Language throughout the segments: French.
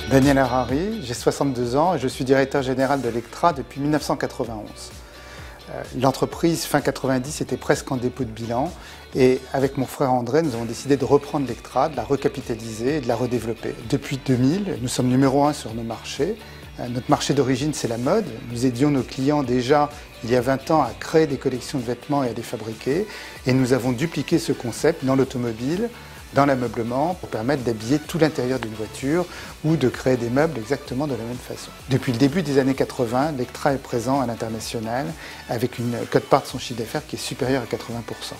Daniel Harari, j'ai 62 ans et je suis directeur général de Lectra depuis 1991. L'entreprise, fin 90, était presque en dépôt de bilan et avec mon frère André, nous avons décidé de reprendre Lectra, de la recapitaliser et de la redévelopper. Depuis 2000, nous sommes numéro 1 sur nos marchés. Notre marché d'origine, c'est la mode. Nous aidions nos clients déjà, il y a 20 ans, à créer des collections de vêtements et à les fabriquer. Et nous avons dupliqué ce concept dans l'automobile, dans l'ameublement, pour permettre d'habiller tout l'intérieur d'une voiture ou de créer des meubles exactement de la même façon. Depuis le début des années 80, Lectra est présent à l'international avec une quote-part de son chiffre d'affaires qui est supérieure à 80%.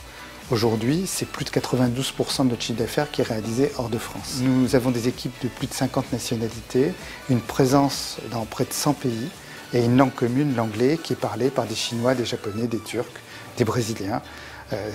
Aujourd'hui, c'est plus de 92% de notre chiffre d'affaires qui est réalisé hors de France. Nous avons des équipes de plus de 50 nationalités, une présence dans près de 100 pays et une langue commune, l'anglais, qui est parlée par des Chinois, des Japonais, des Turcs, des Brésiliens.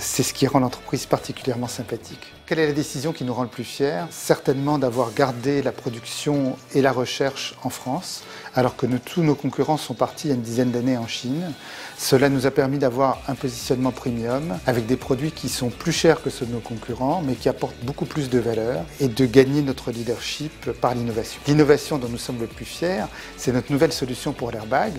C'est ce qui rend l'entreprise particulièrement sympathique. Quelle est la décision qui nous rend le plus fiers? Certainement d'avoir gardé la production et la recherche en France, alors que tous nos concurrents sont partis il y a une dizaine d'années en Chine. Cela nous a permis d'avoir un positionnement premium, avec des produits qui sont plus chers que ceux de nos concurrents, mais qui apportent beaucoup plus de valeur, et de gagner notre leadership par l'innovation. L'innovation dont nous sommes le plus fiers, c'est notre nouvelle solution pour l'airbag,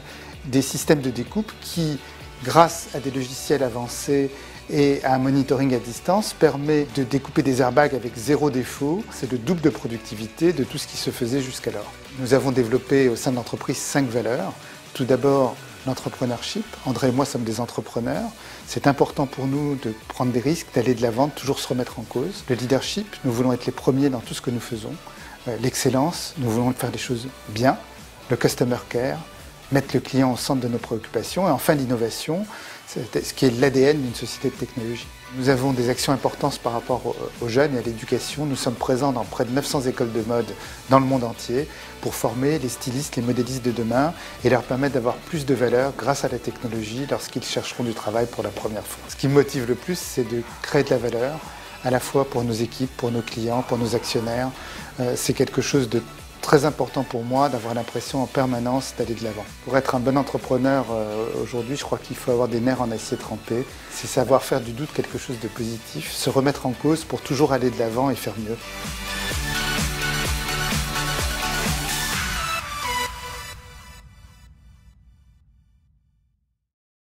des systèmes de découpe qui, grâce à des logiciels avancés et à un monitoring à distance, permet de découper des airbags avec zéro défaut. C'est le double de productivité de tout ce qui se faisait jusqu'alors. Nous avons développé au sein de l'entreprise 5 valeurs. Tout d'abord, l'entrepreneurship. André et moi sommes des entrepreneurs. C'est important pour nous de prendre des risques, d'aller de l'avant, de toujours se remettre en cause. Le leadership, nous voulons être les premiers dans tout ce que nous faisons. L'excellence, nous voulons faire des choses bien. Le customer care, mettre le client au centre de nos préoccupations. Et enfin, l'innovation, ce qui est l'ADN d'une société de technologie. Nous avons des actions importantes par rapport aux jeunes et à l'éducation. Nous sommes présents dans près de 900 écoles de mode dans le monde entier pour former les stylistes, les modélistes de demain et leur permettre d'avoir plus de valeur grâce à la technologie lorsqu'ils chercheront du travail pour la première fois. Ce qui me motive le plus, c'est de créer de la valeur, à la fois pour nos équipes, pour nos clients, pour nos actionnaires. C'est quelque chose de très important pour moi d'avoir l'impression en permanence d'aller de l'avant. Pour être un bon entrepreneur aujourd'hui, je crois qu'il faut avoir des nerfs en acier trempé. C'est savoir faire du doute quelque chose de positif, se remettre en cause pour toujours aller de l'avant et faire mieux.